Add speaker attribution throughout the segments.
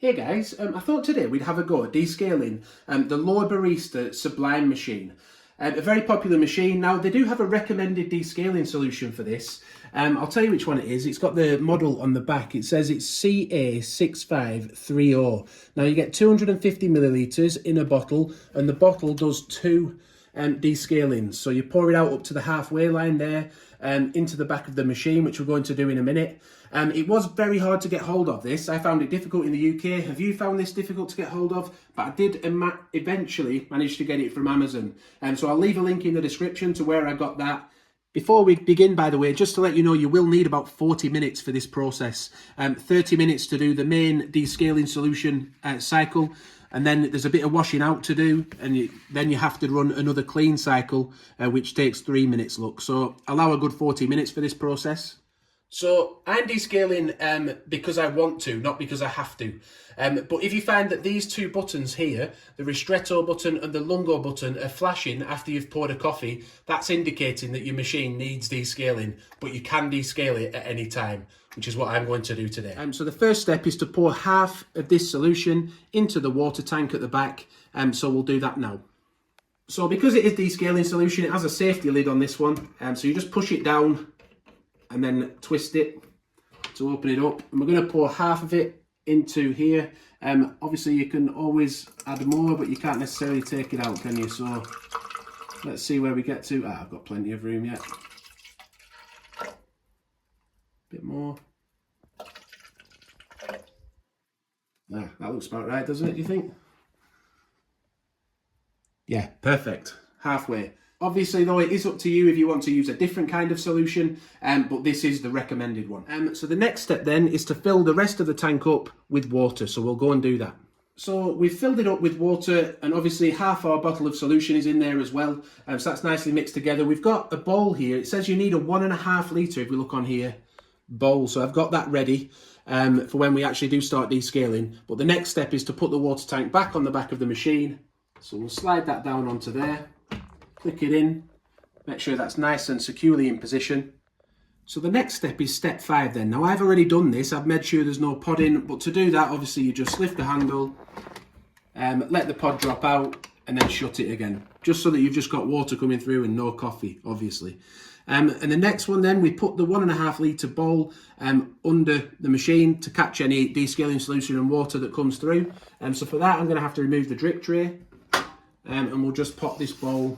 Speaker 1: Hey guys, I thought today we'd have a go at descaling the L'or Barista Sublime machine. A very popular machine. Now they do have a recommended descaling solution for this. I'll tell you which one it is. It's got the model on the back. It says it's CA6530. Now you get 250 millilitres in a bottle, and the bottle does two descalings. So you pour it out up to the halfway line there, into the back of the machine, which we're going to do in a minute. It was very hard to get hold of this. I found it difficult in the UK. Have you found this difficult to get hold of? But I did eventually manage to get it from Amazon. So I'll leave a link in the description to where I got that. Before we begin, by the way, just to let you know, you will need about 40 minutes for this process. 30 minutes to do the main descaling solution cycle. And then there's a bit of washing out to do, and then you have to run another clean cycle, which takes 3 minutes, look. So allow a good 40 minutes for this process. So I'm descaling because I want to, not because I have to. But if you find that these two buttons here, the ristretto button and the lungo button, are flashing after you've poured a coffee, that's indicating that your machine needs descaling, but you can descale it at any time, which is what I'm going to do today. So the first step is to pour half of this solution into the water tank at the back, so we'll do that now. So because it is descaling solution, it has a safety lid on this one, so you just push it down and then twist it to open it up. And we're going to pour half of it into here. Obviously you can always add more, but you can't necessarily take it out, can you? So let's see where we get to. I've got plenty of room yet. Bit more. That looks about right, doesn't it, do you think? Yeah, perfect. Halfway. Obviously, though, it is up to you if you want to use a different kind of solution, but this is the recommended one. So the next step then is to fill the rest of the tank up with water. So we'll go and do that. So we've filled it up with water, and obviously half our bottle of solution is in there as well. So that's nicely mixed together. We've got a bowl here. It says you need a 1.5 litre, if we look on here, bowl. So I've got that ready for when we actually do start descaling. But the next step is to put the water tank back on the back of the machine. So we'll slide that down onto there. Click it in, make sure that's nice and securely in position. So the next step is step 5 then. Now I've already done this, I've made sure there's no pod in, but to do that obviously you just lift the handle, let the pod drop out and then shut it again. Just so that you've just got water coming through and no coffee, obviously. And the next one then, we put the 1.5 litre bowl under the machine to catch any descaling solution and water that comes through. So for that I'm going to have to remove the drip tray, and we'll just pop this bowl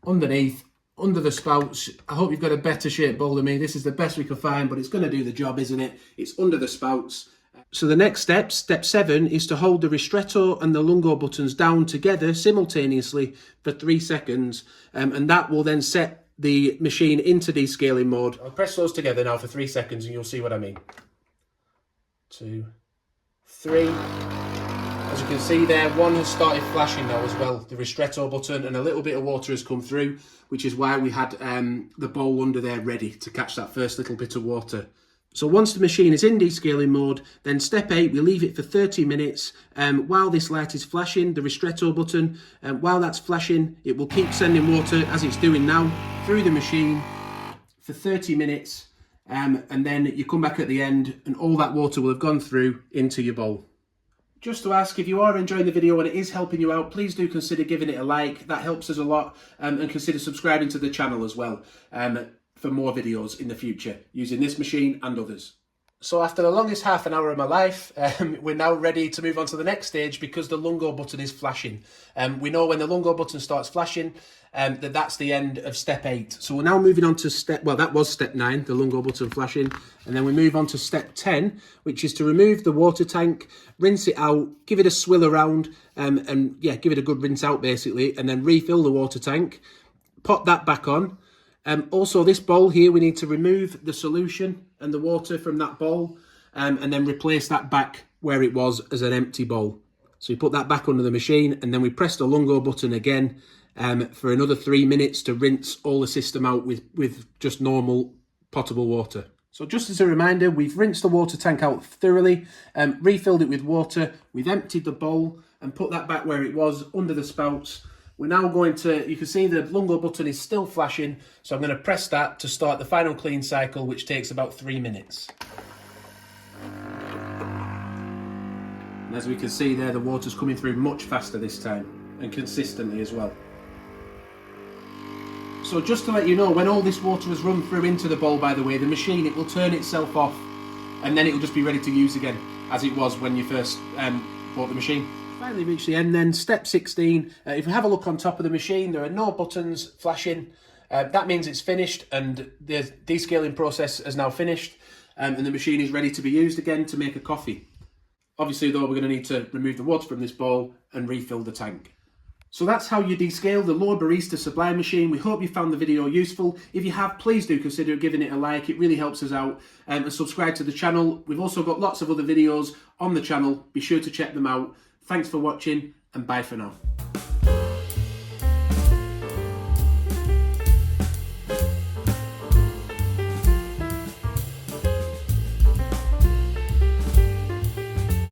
Speaker 1: underneath, under the spouts. I hope you've got a better shaped bowl than me. This is the best we could find, but it's going to do the job, isn't it? It's under the spouts. So the next step, step 7, is to hold the ristretto and the lungo buttons down together simultaneously for 3 seconds, and that will then set the machine into descaling mode. I'll press those together now for 3 seconds and you'll see what I mean. 2, 3. As you can see there, one has started flashing now as well, the ristretto button, and a little bit of water has come through, which is why we had the bowl under there ready to catch that first little bit of water. So once the machine is in descaling mode, then step 8, we leave it for 30 minutes while this light is flashing, the ristretto button, while that's flashing, it will keep sending water as it's doing now through the machine for 30 minutes, and then you come back at the end and all that water will have gone through into your bowl. Just to ask, if you are enjoying the video and it is helping you out, please do consider giving it a like. That helps us a lot, and consider subscribing to the channel as well for more videos in the future using this machine and others. So after the longest half an hour of my life, we're now ready to move on to the next stage because the lungo button is flashing. We know when the lungo button starts flashing that's the end of step 8. So we're now moving on to that was step 9, the lungo button flashing. And then we move on to step 10, which is to remove the water tank, rinse it out, give it a swill around, and yeah, give it a good rinse out basically, and then refill the water tank, pop that back on. Also this bowl here, we need to remove the solution and the water from that bowl, and then replace that back where it was as an empty bowl. So we put that back under the machine, and then we press the lungo button again for another 3 minutes to rinse all the system out with just normal potable water. So just as a reminder, we've rinsed the water tank out thoroughly, refilled it with water, we've emptied the bowl and put that back where it was under the spouts. We're now going to, you can see the lungo button is still flashing, so I'm going to press that to start the final clean cycle, which takes about 3 minutes. And as we can see there, the water's coming through much faster this time, and consistently as well. So just to let you know, when all this water has run through into the bowl, by the way, the machine, it will turn itself off, and then it will just be ready to use again, as it was when you first bought the machine. Finally reached the end then, step 16. If we have a look on top of the machine, there are no buttons flashing. That means it's finished, and the descaling process is now finished, and the machine is ready to be used again to make a coffee. Obviously though, we're going to need to remove the water from this bowl and refill the tank. So that's how you descale the L'or Barista Sublime machine. We hope you found the video useful. If you have, please do consider giving it a like. It really helps us out. And subscribe to the channel. We've also got lots of other videos on the channel. Be sure to check them out. Thanks for watching, and bye for now.